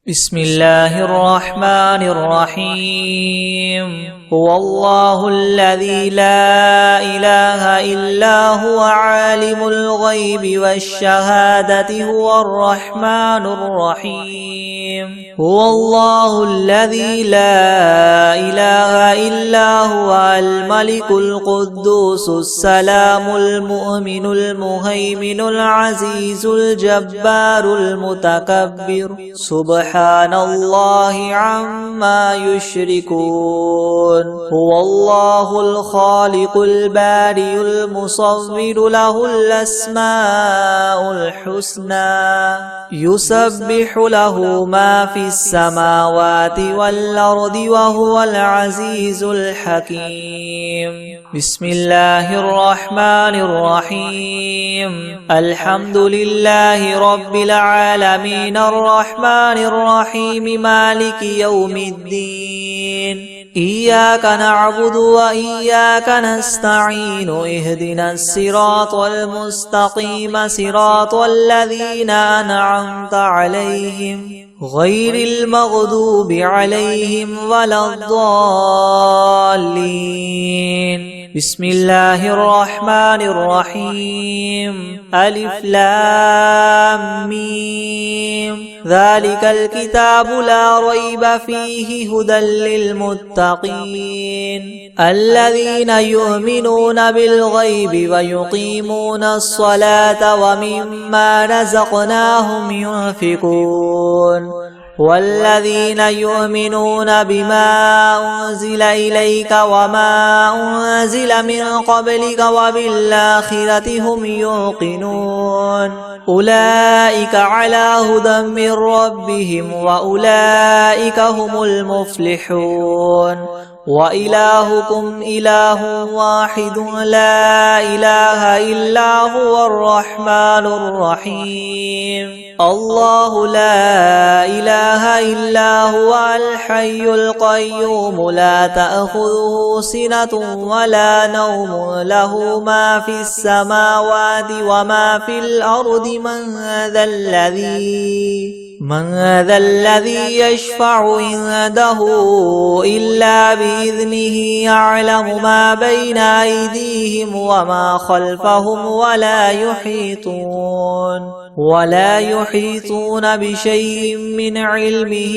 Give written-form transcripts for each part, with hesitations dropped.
بسم الله الرحمن الرحيم هو الله الذي لا إله إلا هو عالم الغيب والشهادة هو الرحمن الرحيم هو الله الذي لا إله إلا هو الملك القدوس السلام المؤمن المهيمن العزيز الجبار المتكبر سبحان الله عما يشركون هو الله الخالق البارئ المصور له الأسماء الحسنى يسبح له ما في السماوات والأرض وهو العزيز الحكيم بسم الله الرحمن الرحيم الحمد لله رب العالمين الرحمن الرحيم مالك يوم الدين إياك نعبد وإياك نستعين اهدنا الصراط المستقيم صراط الذين أنعمت عليهم غير المغضوب عليهم ولا الضالين بسم الله الرحمن الرحيم ألف لام ميم ذلك الكتاب لا ريب فيه هدى للمتقين الذين يؤمنون بالغيب ويقيمون الصلاة ومما رزقناهم ينفقون والذين يؤمنون بما أنزل إليك وما أنزل من قبلك وبالآخرة هم يوقنون أولئك على هدى من ربهم وأولئك هم المفلحون وإلهكم إله واحد لا إله إلا هو الرحمن الرحيم الله لا إله إلا هو الحي القيوم لا تأخذه سنة ولا نوم له ما في السماوات وما في الأرض من ذا الذي يشفع عنده إلا بإذنه يعلم ما بين أيديهم وما خلفهم ولا يحيطون بشيء من علمه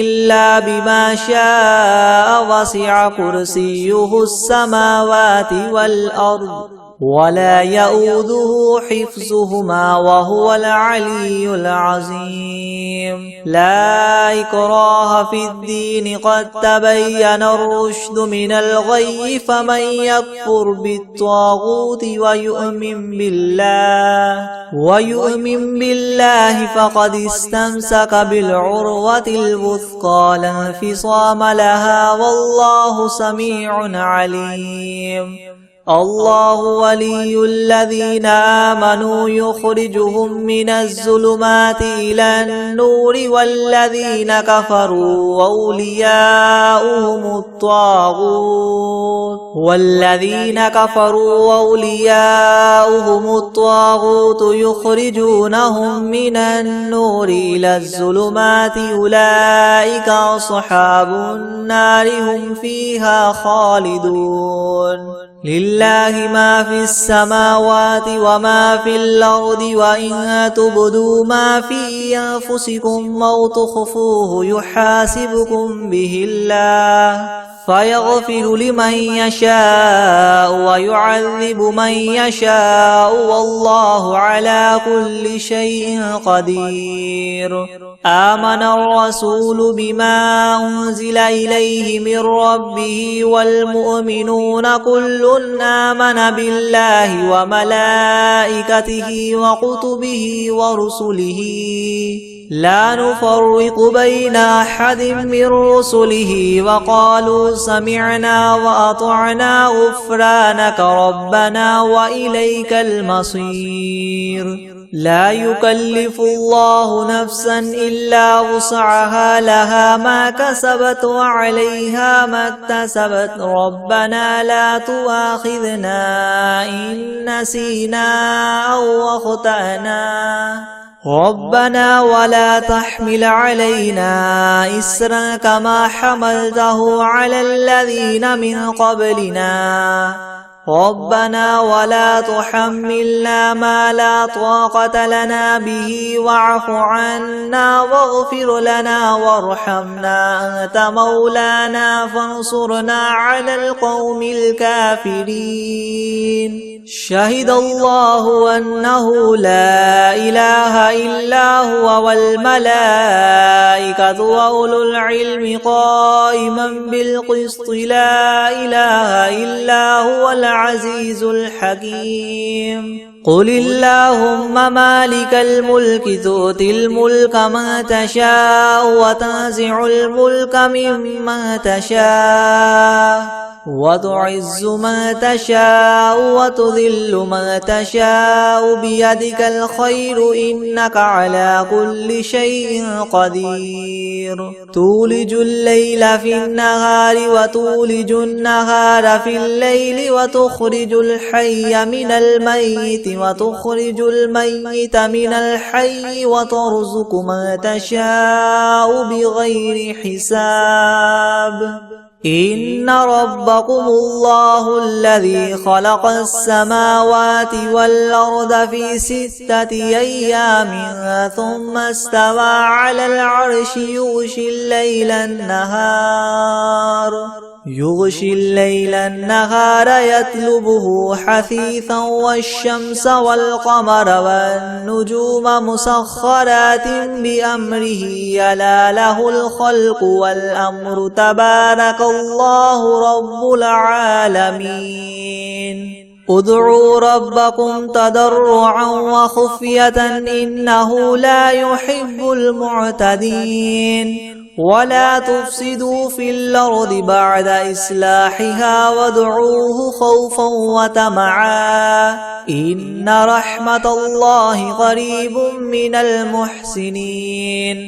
إلا بما شاء وسع كرسيه السماوات والأرض ولا يؤوده حفظهما وهو العلي العظيم لا إكراه في الدين قد تبين الرشد من الغي فمن يكفر بالطاغوت ويؤمن بالله فقد استمسك بالعروة الوثقى لا انفصام لها والله سميع عليم الله ولي الذين آمنوا يخرجهم من الظلمات إلى النور والذين كفروا أولياؤهم الطاغوت يخرجونهم من النور إلى الظلمات أولئك أصحاب النار هم فيها خالدون لله ما في السماوات وما في الأرض وإن تبدوا ما في أنفسكم أو تخفوه يحاسبكم به الله فيغفر لمن يشاء ويعذب من يشاء والله على كل شيء قدير آمن الرسول بما أنزل إليه من ربه والمؤمنون كل آمن بالله وملائكته وكتبه ورسله لا نفرق بين أحد من رسله وقالوا سمعنا وأطعنا غفرانك ربنا وإليك المصير لا يكلف الله نفسا إلا وسعها لها ما كسبت وعليها ما اكتسبت ربنا لا تؤاخذنا إن نسينا أو أخطأنا ربنا ولا تحمل علينا إسرا كما حملته على الذين من قبلنا ربنا ولا تحملنا ما لا طاقة لنا به واعف عنا واغفر لنا وارحمنا أنت مولانا فانصرنا على القوم الكافرين شهد الله أنه لا إله إلا هو والملائكة وأولو العلم قائما بالقسط لا إله إلا هو العزيز الحكيم قل اللهم مالك الملك تؤتي الملك من تشاء وتنزع الملك ممن تشاء وتعز من تشاء وتذل من تشاء بيدك الخير إنك على كل شيء قدير تولج الليل في النهار وتولج النهار في الليل وتخرج الحي من الميت وتخرج الميت من الحي وترزق من تشاء بغير حساب إن ربكم الله الذي خلق السماوات والأرض في 6 أيام ثم استوى على العرش يغشي الليل النهار يطلبه حثيثا والشمس والقمر والنجوم مسخرات بأمره ألا له الخلق والأمر تبارك الله رب العالمين ادعوا ربكم تضرعا وخفية إنه لا يحب المعتدين ولا تفسدوا في الأرض بعد إصلاحها وادعوه خوفا وطمعا إن رحمة الله قريب من المحسنين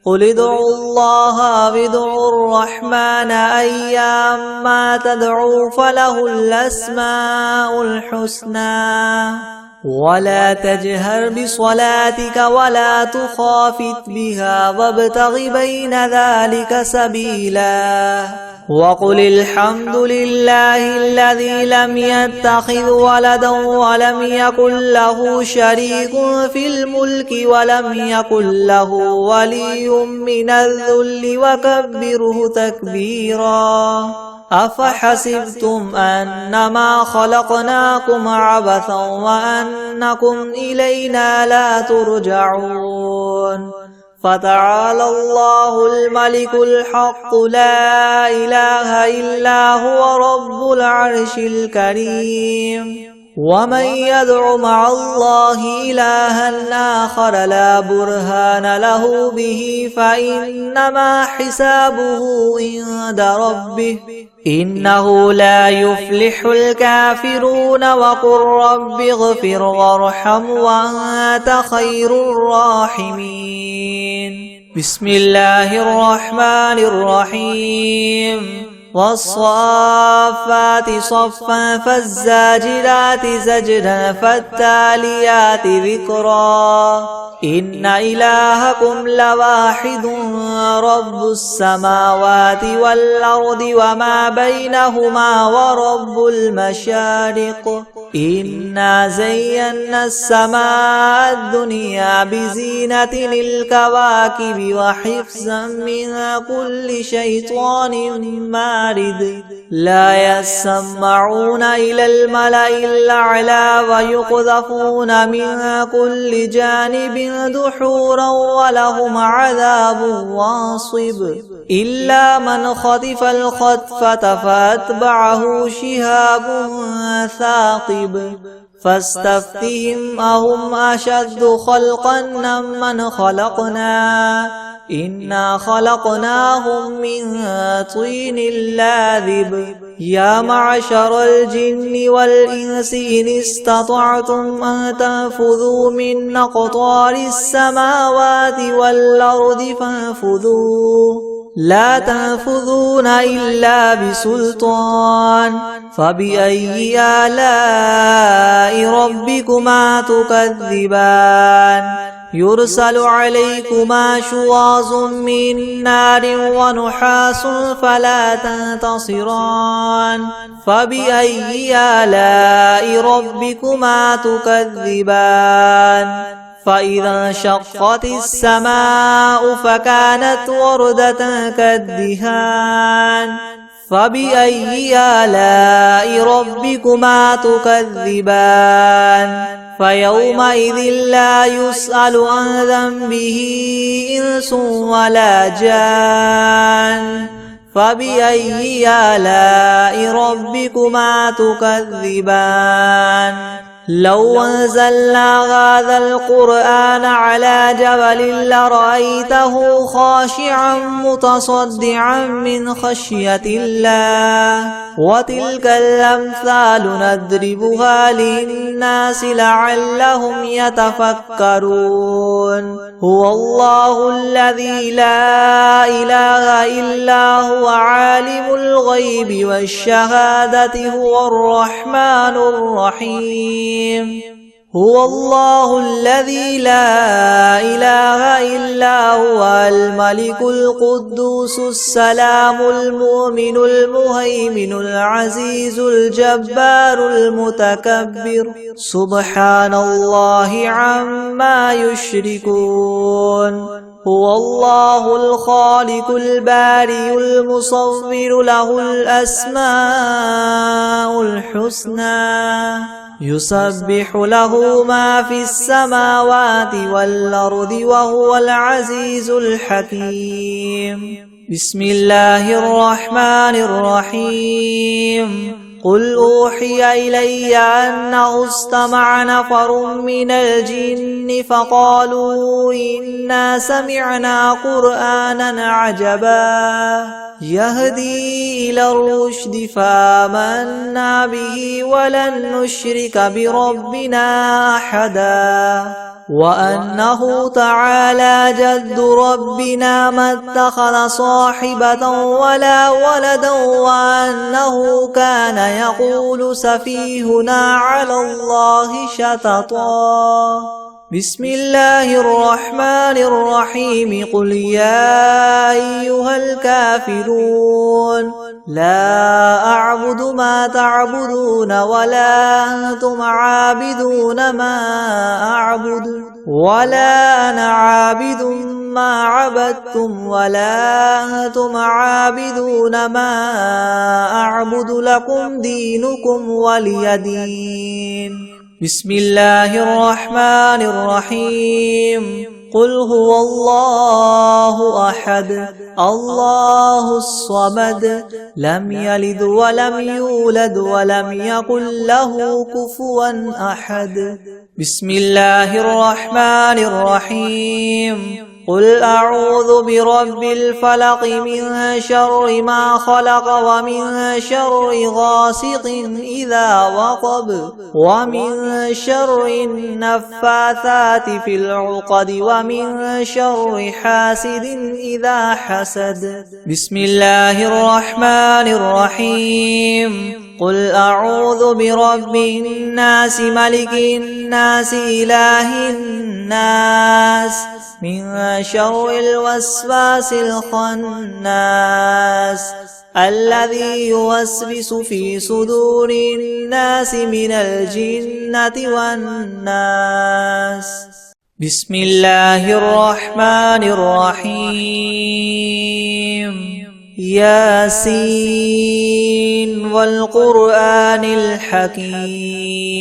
قل ادعوا الله وادعوا الرحمن أيما تدعوا فله الأسماء الحسنى ولا تجهر بصلاتك ولا تخافت بها وابتغ بين ذلك سبيلا وقل الحمد لله الذي لم يتخذ ولدا ولم يكن له شريك في الملك ولم يكن له ولي من الذل وكبره تكبيرا أفحسبتم أنما خلقناكم عبثا وأنكم إلينا لا ترجعون فتعالى الله الملك الحق لا إله إلا هو رب العرش الكريم ومن يدع مع الله إلها آخر لا برهان له به فإنما حسابه عند ربه إنه لا يفلح الكافرون وقل رب اغفر وارحم وأنت خير الراحمين بسم الله الرحمن الرحيم والصافات صفا فالزاجرات زجرا فالتاليات ذكرا إن إلهكم لواحد رب السماوات والأرض وما بينهما ورب المشارق إنا زينا السماء الدنيا بزينة الكواكب وحفظا من كل شيطان مارد لا يسمعون إلى الملأ الأعلى ويقذفون من كل جانب دحورا ولهم عذاب واصب إلا من خطف الخطفة فأتبعه شهاب ثاقب فاستفتهم أهم أشد خلقا ممن خلقنا إنا خلقناهم من طين لاذب يا معشر الجن والإنس إن استطعتم أن تنفذوا من أقطار السماوات والأرض فانفذوا لا تنفذون إلا بسلطان فبأي آلاء ربكما تكذبان يرسل عليكما شواظ من نار ونحاس فلا تنتصران فبأي آلاء ربكما تكذبان فإذا انشقت السماء فكانت وردة كالدهان فبأي آلاء ربكما تكذبان فيومئذ لا يسأل عن ذنبه إنس ولا جان فبأي آلاء ربكما تكذبان لو أنزلنا هذا القرآن على جبل لرأيته خاشعا متصدعا من خشية الله وتلك الأمثال نضربها للناس لعلهم يتفكرون هو الله الذي لا إله إلا هو عالم الغيب والشهادة هو الرحمن الرحيم هو الله الذي لا إله إلا هو الملك القدوس السلام المؤمن المهيمن العزيز الجبار المتكبر سبحان الله عما يشركون هو الله الخالق البارئ المصور له الأسماء الحسنى يسبح له ما في السماوات والأرض وهو العزيز الحكيم بسم الله الرحمن الرحيم قل أوحي إلي أنه استمع نفر من الجن فقالوا إنا سمعنا قرآنا عجبا يهدي إلى الرشد فآمنا به ولن نشرك بربنا أحدا وأنه تعالى جد ربنا ما اتخذ صاحبة ولا ولدا وأنه كان يقول سفيهنا على الله شططا بسم الله الرحمن الرحيم قل يا أيها الكافرون لا أعبد ما تعبدون ولا أنتم عابدون ما أعبد ولا أنا عابد ما عبدتم ولا أنتم عابدون ما أعبد لكم دينكم ولي دين بسم الله الرحمن الرحيم قل هو الله أحد الله الصمد لم يلد ولم يولد ولم يكن له كفوا أحد بسم الله الرحمن الرحيم قل أعوذ برب الفلق من شر ما خلق ومن شر غاسق إذا وقب ومن شر النفاثات في العقد ومن شر حاسد إذا حسد بسم الله الرحمن الرحيم قل أعوذ برب الناس ملك الناس إله الناس من شر الوسواس الخناس الذي يوسوس في صدور الناس من الجنة والناس بسم الله الرحمن الرحيم ياسين والقرآن الحكيم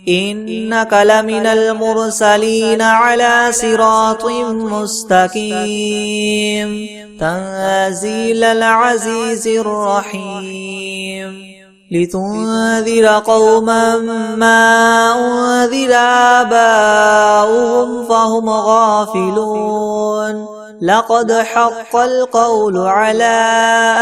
إنك لمن المرسلين على صراط مستقيم تنزيل العزيز الرحيم لتنذر قوما ما أنذر آباؤهم فهم غافلون لقد حق القول على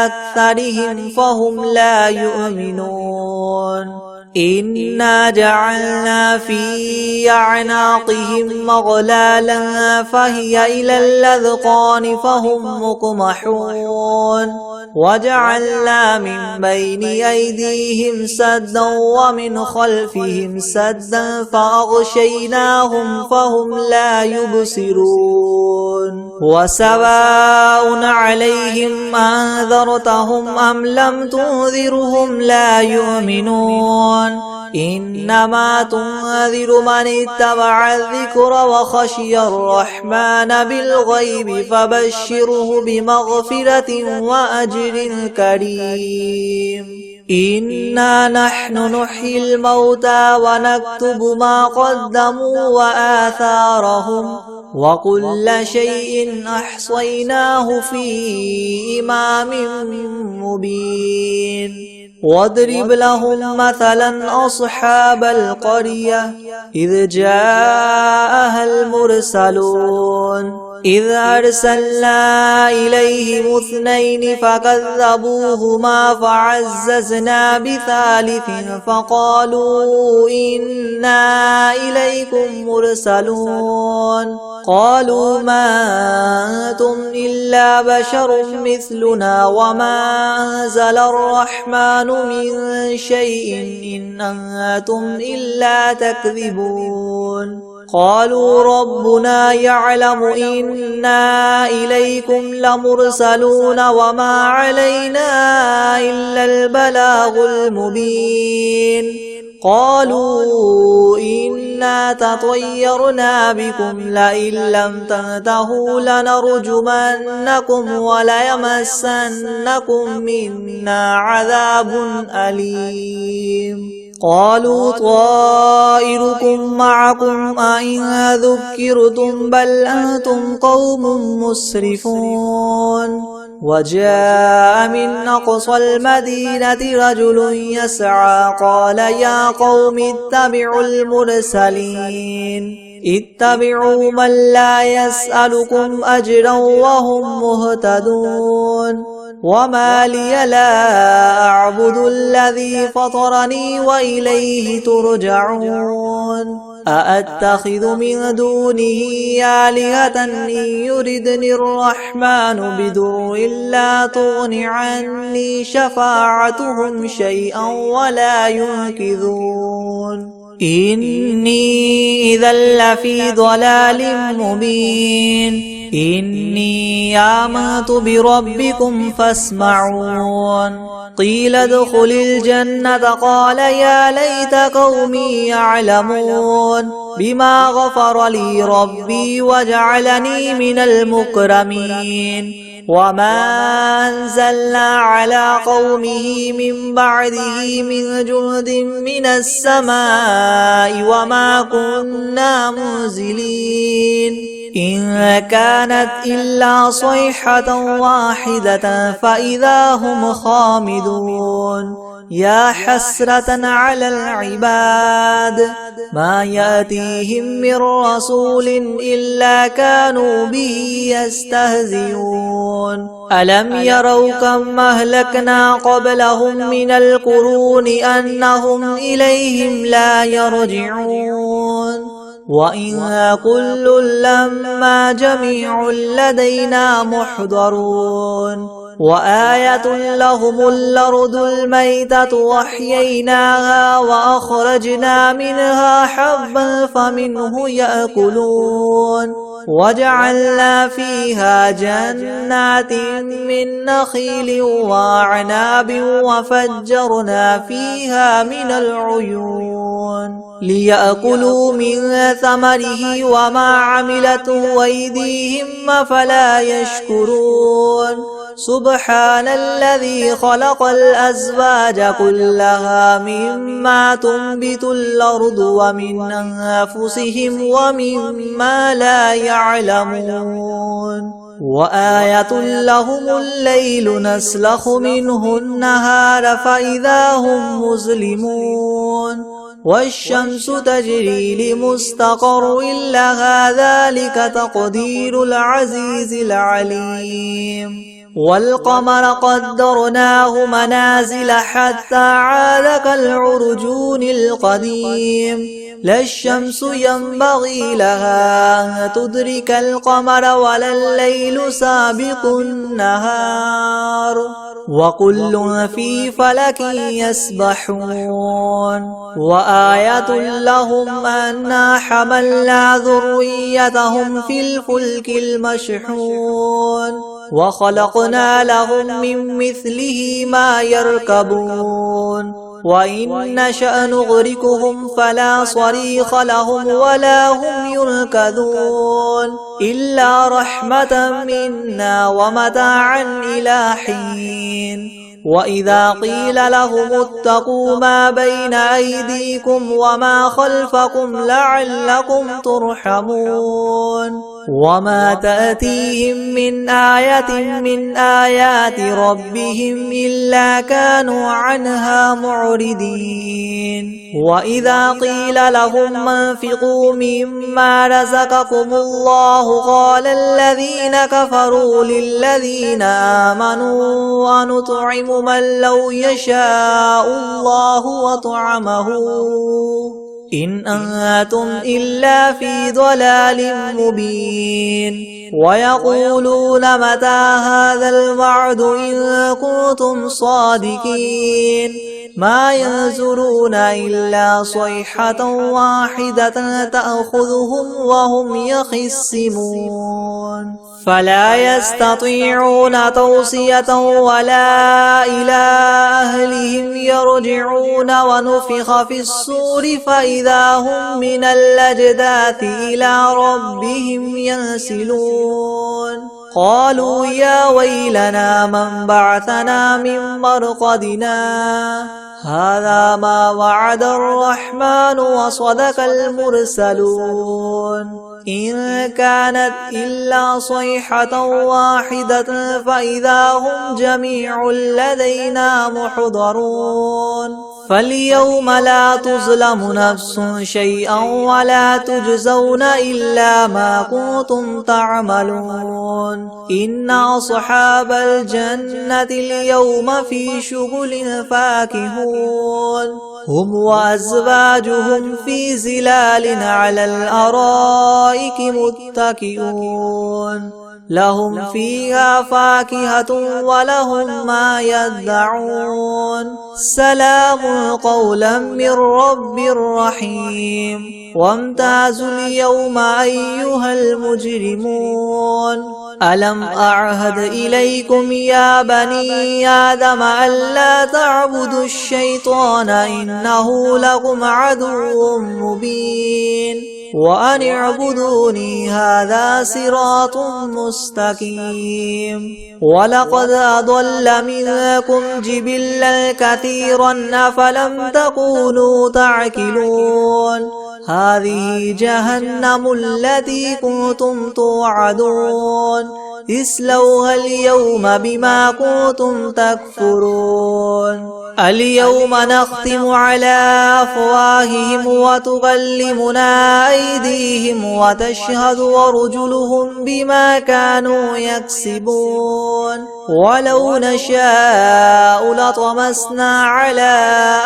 أكثرهم فهم لا يؤمنون إنا جعلنا في أعناقهم مغلالا فهي إلى الأذقان فهم مقمحون وجعلنا من بين أيديهم سدا ومن خلفهم سدا فأغشيناهم فهم لا يبصرون وسواء عليهم أنذرتهم أم لم تنذرهم لا يؤمنون إنما تنذر من اتبع الذكر وخشي الرحمن بالغيب فبشره بمغفرة وأجر كريم إنا نحن نحيي الموتى ونكتب ما قدموا وآثارهم وكل شيء أحصيناه في إمام مبين واضرب لهم مثلا أصحاب القرية إذ جاءها المرسلون إذ أرسلنا إليهم 2 فكذبوهما فعززنا بثالث فقالوا إنا إليكم مرسلون قالوا ما أنتم إلا بشر مثلنا وما أنزل الرحمن من شيء إن أنتم إلا تكذبون قالوا ربنا يعلم إنا إليكم لمرسلون وما علينا إلا البلاغ المبين قالوا إنا تطيرنا بكم لئن لم تنتهوا لنرجمنكم وليمسنكم منا عذاب أليم قالوا طائركم معكم أئن ذكرتم بل أنتم قوم مسرفون وجاء من أقصى المدينة رجل يسعى قال يا قوم اتبعوا المرسلين اتبعوا من لا يسألكم أجرا وهم مهتدون وما لي لا أعبد الذي فطرني وإليه ترجعون أأتخذ من دونه آلهة إن يردني الرحمن بدر لا تغن عني شفاعتهم شيئا ولا ينقذون إني إذا لفي ضلال مبين إني آمنت بربكم فاسمعون قيل ادخل الجنة قال يا ليت قومي يعلمون بما غفر لي ربي وجعلني من المكرمين وما أنزلنا على قومه من بعده من جند من السماء وما كنا منزلين إن كانت إلا صيحة واحدة فإذا هم خامدون يا حسرة على العباد ما يأتيهم من رسول إلا كانوا به يستهزئون ألم يروا كم أهلكنا قبلهم من القرون أنهم إليهم لا يرجعون وإن كل لما جميع لدينا محضرون وآية لهم الأرض الميتة وأحييناها وأخرجنا منها حبا فمنه يأكلون وجعلنا فيها جنات من نخيل وأعناب وفجرنا فيها من العيون ليأكلوا من ثمره وما عملته أيديهم فلا يشكرون سبحان الذي خلق الأزواج كلها مما تنبت الأرض ومن أنفسهم ومما لا يعلمون وآية لهم الليل نسلخ منه النهار فإذا هم مظلمون والشمس تجري لمستقر لها ذلك تقدير العزيز العليم والقمر قدرناه منازل حتى عاد كالعرجون القديم لا الشمس ينبغي لها أن تدرك القمر ولا الليل سابق النهار وكل في فلك يسبحون وآية لهم أنا حملنا ذريتهم في الفلك المشحون وخلقنا لهم من مثله ما يركبون وإن نشأ نغرقهم فلا صريخ لهم ولا هم ينقذون إلا رحمة منا ومتاعا إلى حين وإذا قيل لهم اتقوا ما بين أيديكم وما خلفكم لعلكم ترحمون وما تأتيهم من آية من آيات ربهم إلا كانوا عنها معرضين وإذا قيل لهم انفقوا مما رزقكم الله قال الذين كفروا للذين آمنوا أنطعم من لو يشاء الله وطعمه إن أنتم إلا في ضلال مبين ويقولون متى هذا الوعد إن كنتم صادقين ما ينظرون إلا صيحة واحدة تأخذهم وهم يخصمون فلا يستطيعون توصية ولا إلى أهلهم يرجعون ونفخ في الصور فإذا هم من الأجداث إلى ربهم ينسلون قالوا يا ويلنا من بعثنا من مرقدنا هذا ما وعد الرحمن وصدق المرسلون إن كانت إلا صيحة واحدة فإذا هم جميع لدينا محضرون فاليوم لا تظلم نفس شيئا ولا تجزون إلا ما كنتم تعملون إن أصحاب الجنة اليوم في شغل فاكهون هم وأزواجهم في زلال على الأرائك متكئون لهم فيها فاكهة ولهم ما يدعون سلام قولا من رب رحيم وامتازوا اليوم أيها المجرمون ألم أعهد إليكم يا بني آدم ألا تعبدوا الشيطان إنه لكم عدو مبين وأن اعبدوني هذا صراط مستقيم ولقد أضل منكم جبلا كثيرا أفلم تكونوا تعقلون هذه جهنم التي كنتم توعدون اصلوها اليوم بما كنتم تكفرون اليوم نختم على أفواههم وتكلمنا أيديهم وتشهد أرجلهم بما كانوا يكسبون ولو نشاء لطمسنا على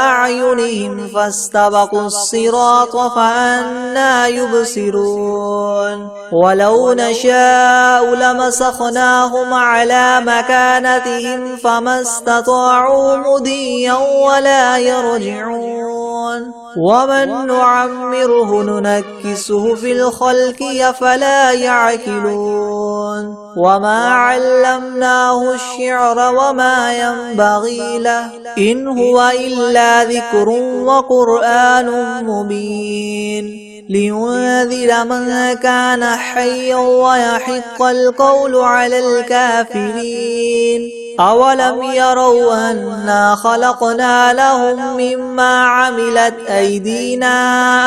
أعينهم فاستبقوا الصراط فأنى يبصرون ولو نشاء لمسخناهم على مكانتهم فما استطاعوا مضيا ولا يرجعون ومن نعمره ننكسه في الخلق أفلا يعقلون وما علمناه الشعر وما ينبغي له إن هو إلا ذكر وقرآن مبين لينذر من كان حيا ويحق القول على الكافرين أولم يروا أنا خلقنا لهم مما عملت أيدينا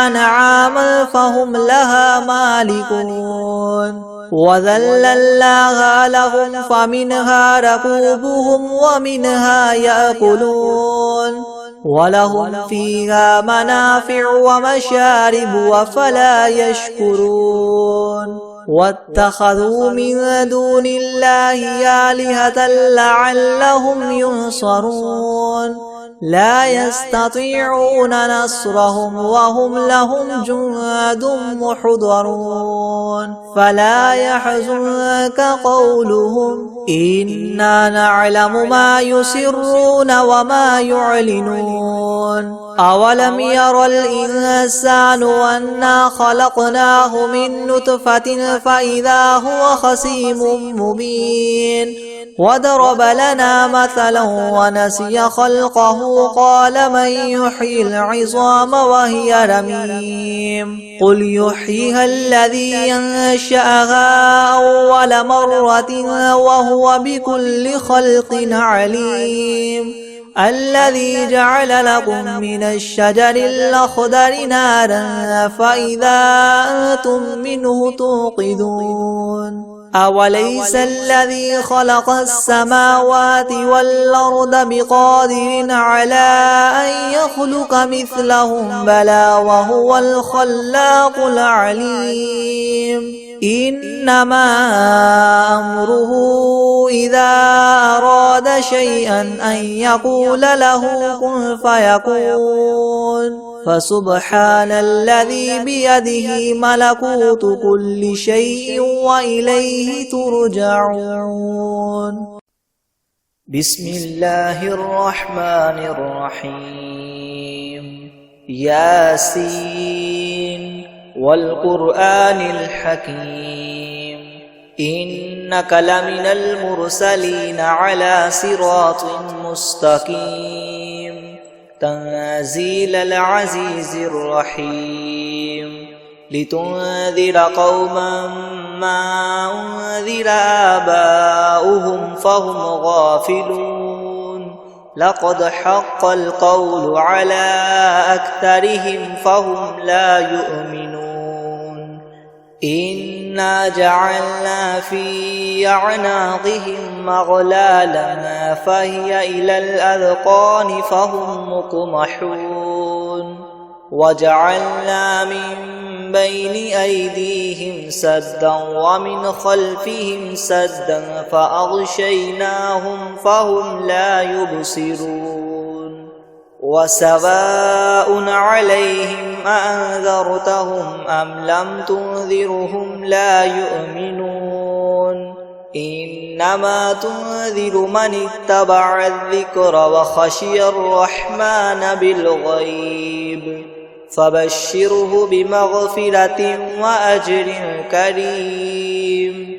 أنعاما فهم لها مالكون وذللناها لهم فمنها ركوبهم ومنها يأكلون ولهم فيها منافع ومشارب وفلا يشكرون واتخذوا من دون الله آلهة لعلهم ينصرون لا يستطيعون نصرهم وهم لهم جند محضرون فلا يحزنك قولهم إنا نعلم ما يسرون وما يعلنون أولم ير الإنسان أنا خلقناه من نطفة فإذا هو خصيم مبين وضرب لنا مثلا ونسي خلقه قال من يحيي العظام وهي رميم قل يحييها الذي أنشأها أول مرة وهو بكل خلق عليم الذي جعل لكم من الشجر الأخضر نارا فإذا أنتم منه توقدون أوليس الذي خلق السماوات والأرض بقادر على أن يخلق مثلهم بلى وهو الخلاق العليم إنما أمره إذا أراد شيئا أن يقول له كن فيكون فسبحان الذي بيده ملكوت كل شيء وإليه ترجعون بسم الله الرحمن الرحيم ياسين والقرآن الحكيم إنك لمن المرسلين على صراط مستقيم تنزيل العزيز الرحيم لتنذر قوما ما أنذر آباؤهم فهم غافلون لقد حق القول على أكثرهم فهم لا يؤمنون إنا جعلنا في أعناقهم مغلالا فهي إلى الأذقان فهم مقمحون وجعلنا من بين أيديهم سدا ومن خلفهم سدا فأغشيناهم فهم لا يبصرون وسواء عليهم أأنذرتهم أم لم تنذرهم لا يؤمنون إنما تنذر من اتبع الذكر وخشي الرحمن بالغيب فبشره بمغفرة وأجر كريم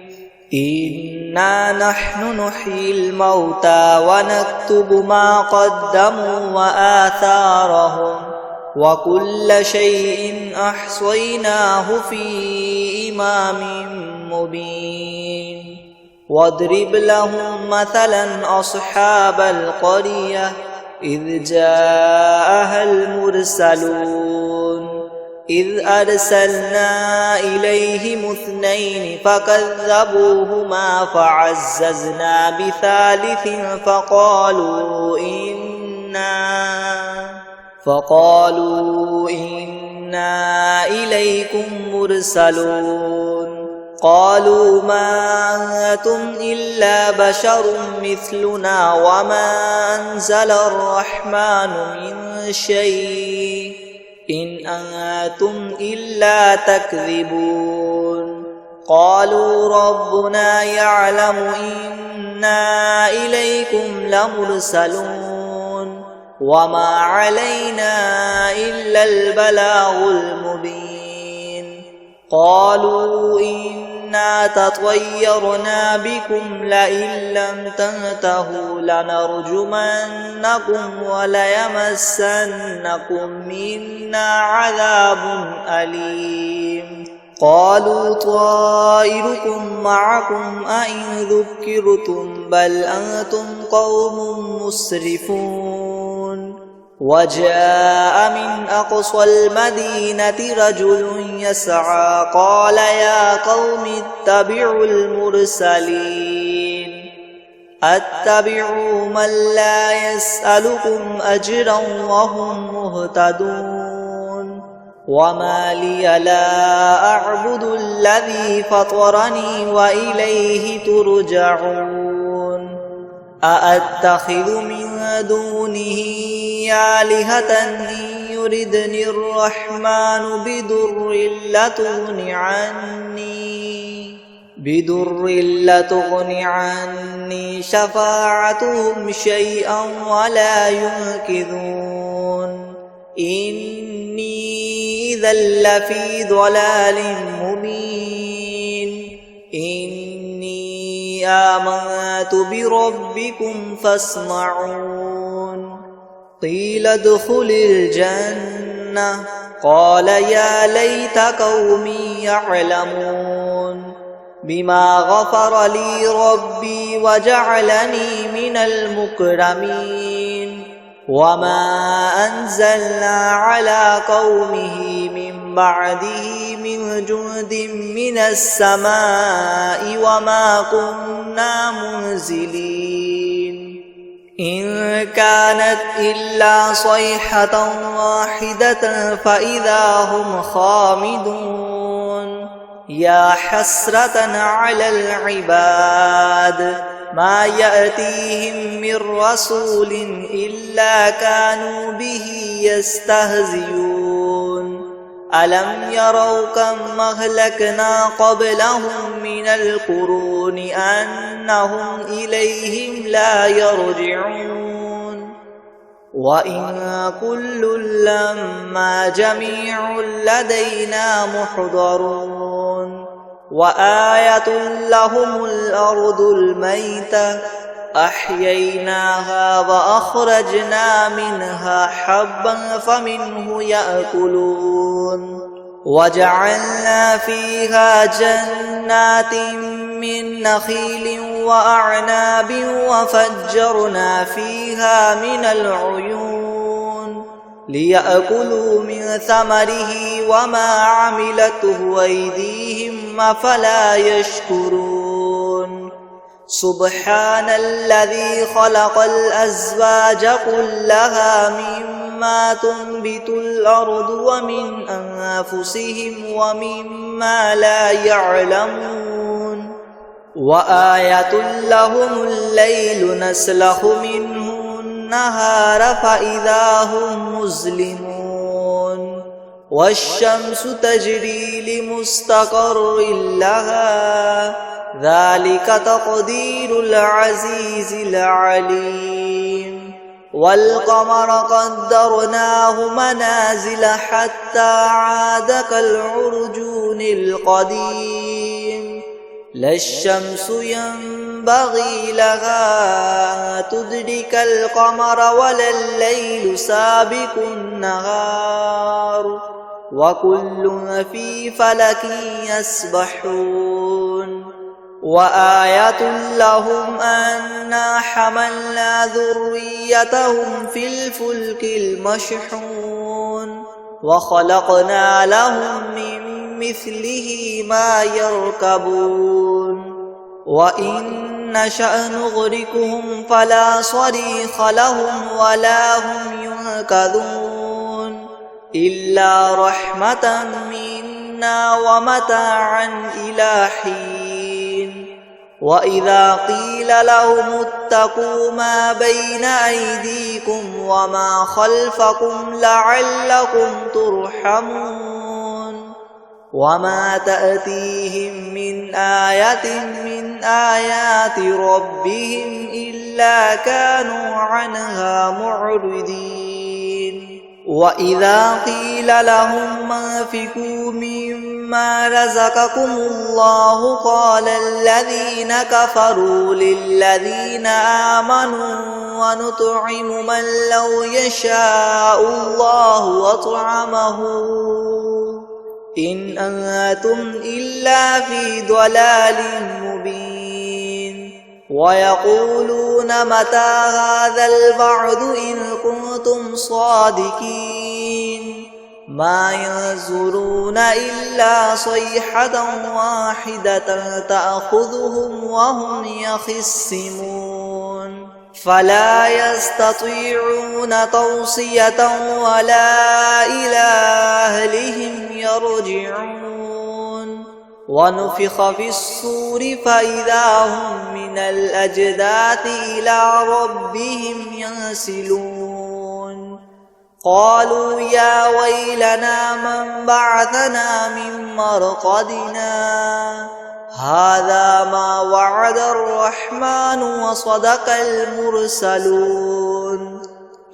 إنا نحن نحيي الموتى ونكتب ما قدموا وآثارهم وكل شيء أحصيناه في إمام مبين واضرب لهم مثلا أصحاب القرية إذ جاءها المرسلون إذ أرسلنا إليهم اثنين فكذبوهما فعززنا بثالث فقالوا إنا إليكم مرسلون قالوا ما أنتم إلا بشر مثلنا وما أنزل الرحمن من شيء إن أنتم إلا تكذبون قالوا ربنا يعلم إنا إليكم لمرسلون وما علينا إلا البلاغ المبين قالوا إنا تطيرنا بكم لئن لم تنتهوا لنرجمنكم وليمسنكم منا عذاب أليم قالوا طائركم معكم أئن ذكرتم بل أنتم قوم مسرفون وجاء من أقصى المدينة رجل يسعى قال يا قوم اتبعوا المرسلين اتبعوا من لا يسألكم أجرا وهم مهتدون وما لي لا أعبد الذي فطرني وإليه ترجعون أأتخذ من دونه آلهة إن يردني الرحمن بدر لتغن عني شفاعتهم شيئا ولا ينقذون إني إذا لفي ضلال مبين إني آمنت بربكم فاسمعون قيل ادخل الجنة قال يا ليت قومي يعلمون بما غفر لي ربي وجعلني من المكرمين وما أنزلنا على قومه من بعده من جند من السماء وما كنا منزلين إن كانت إلا صيحة واحدة فإذا هم خامدون يا حسرة على العباد ما يأتيهم من رسول إلا كانوا به يستهزئون ألم يروا كم أهلكنا قبلهم من القرون أنهم إليهم لا يرجعون وإن كل لما جميع لدينا محضرون وآية لهم الأرض الميتة أحييناها وأخرجنا منها حبا فمنه يأكلون وجعلنا فيها جنات من نخيل وأعناب وفجرنا فيها من العيون ليأكلوا من ثمره وما عملته أيديهم أفلا يشكرون سبحان الذي خلق الأزواج كلها مما تنبت الأرض ومن أنفسهم ومما لا يعلمون وآية لهم الليل نسلخ منه النهار فإذا هم مظلمون والشمس تجري لمستقر لها ذلك تقدير العزيز العليم والقمر قدرناه منازل حتى عاد كالعرجون القديم لا الشمس ينبغي لها تدرك القمر ولا الليل سابق النهار وكل في فلك يسبحون وآية لهم أنا حملنا ذريتهم في الفلك المشحون وخلقنا لهم من مثله ما يركبون وإن نشأ نغرقهم فلا صريخ لهم ولا هم ينقذون إلا رحمة منا ومتاعا إلى حين وإذا قيل لهم اتقوا ما بين أيديكم وما خلفكم لعلكم ترحمون وما تأتيهم من آية من آيات ربهم إلا كانوا عنها معرضين وإذا قيل لهم أنفقوا مما رزقكم الله قال الذين كفروا للذين آمنوا ونطعم من لو يشاء الله أطعمه إن أنتم إلا في ضلال مبين ويقولون متى هذا الوعد إن كنتم صادقين ما ينظرون إلا صيحة واحدة تأخذهم وهم يخصمون فلا يستطيعون توصية ولا إلى أهلهم يرجعون ونفخ في الصور فإذا هم من الأجداث إلى ربهم ينسلون قالوا يا ويلنا من بعثنا من مرقدنا هذا ما وعد الرحمن وصدق المرسلون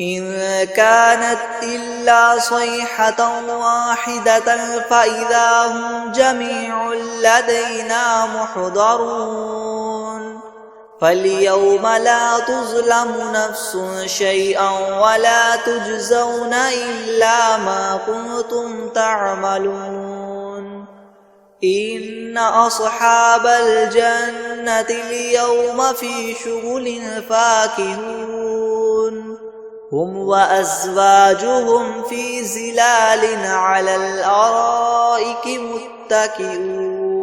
إن كانت إلا صيحة واحدة فإذا هم جميع لدينا محضرون فاليوم لا تظلم نفس شيئا ولا تجزون إلا ما كنتم تعملون إن أصحاب الجنة اليوم في شغل فاكهون هم وأزواجهم في زلال على الأرائك متكئون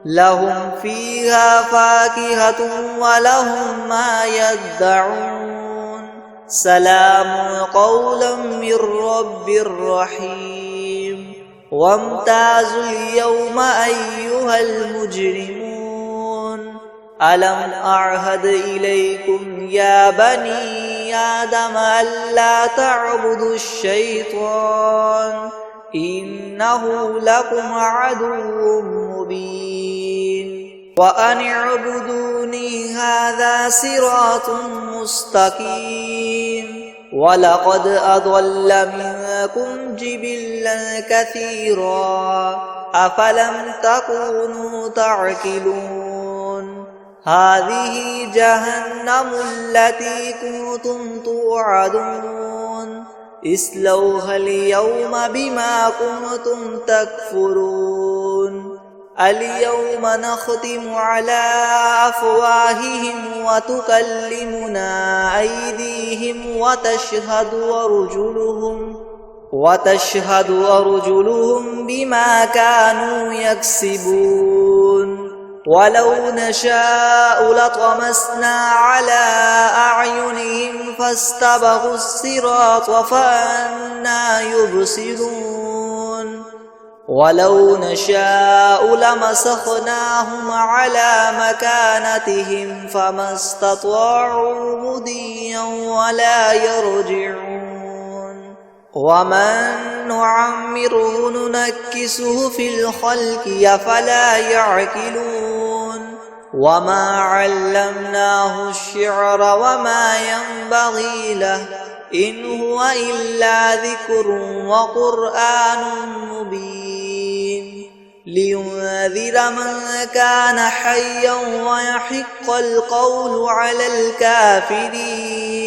لهم فيها فاكهة ولهم ما يدعون سلام قولا من رب رحيم وامتازوا اليوم أيها المجرمون ألم أعهد إليكم يا بني آدم ألا تعبدوا الشيطان إنه لكم عدو مبين وأن اعبدوني هذا صراط مستقيم ولقد أضل منكم جبلا كثيرا أفلم تكونوا تعقلون هذه جهنم التي كنتم توعدون اصلوها اليوم بما كنتم تكفرون اليوم نختم على أفواههم وتكلمنا أيديهم وتشهد أرجلهم بما كانوا يكسبون ولو نشاء لطمسنا على أعينهم فاستبقوا الصراط فأنى يبصرون ولو نشاء لمسخناهم على مكانتهم فما استطاعوا مضيا ولا يرجعون ومن نعمره ننكسه في الخلق أفلا يعقلون وما علمناه الشعر وما ينبغي له إن هو إلا ذكر وقرآن مبين لينذر من كان حيا ويحق القول على الكافرين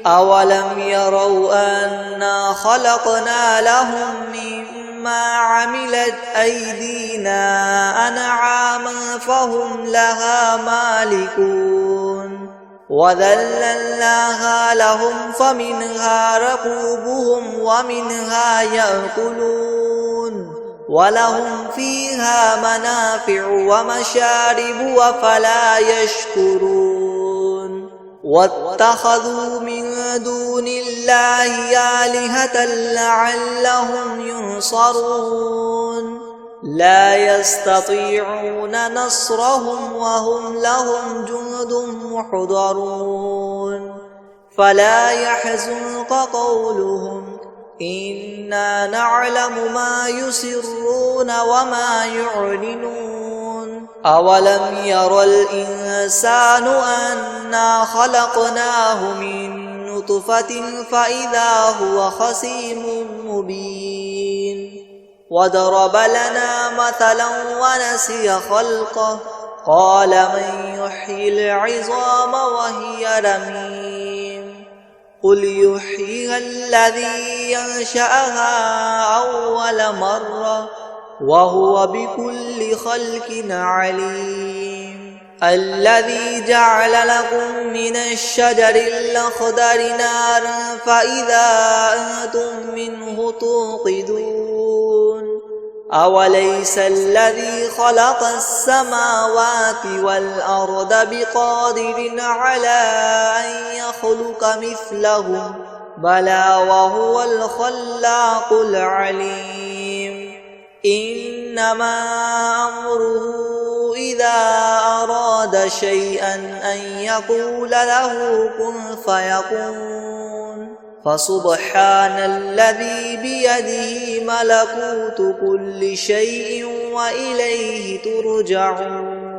أولم يروا أنا خلقنا لهم مما عملت أيدينا أنعاما فهم لها مالكون وذللناها لهم فمنها ركوبهم ومنها يأكلون ولهم فيها منافع ومشارب أفلا يشكرون واتخذوا من دون الله آلهة لعلهم ينصرون لا يستطيعون نصرهم وهم لهم جند محضرون فلا يحزنك قولهم إنا نعلم ما يسرون وما يعلنون أولم ير الإنسان أنا خلقناه من نطفة فإذا هو خصيم مبين وضرب لنا مثلا ونسي خلقه قال من يحيي العظام وهي رميم قل يحييها الذي ينشأها أول مرة وهو بكل خلق عليم الذي جعل لكم من الشجر الأخضر نارا فإذا أنتم منه توقدون أوليس الذي خلق السماوات والأرض بقادر على أن يخلق مثلهم بلى وهو الخلاق العليم إنما أمره إذا أراد شيئا أن يقول له كن فيكون فسبحان الذي بيده ملكوت كل شيء وإليه ترجعون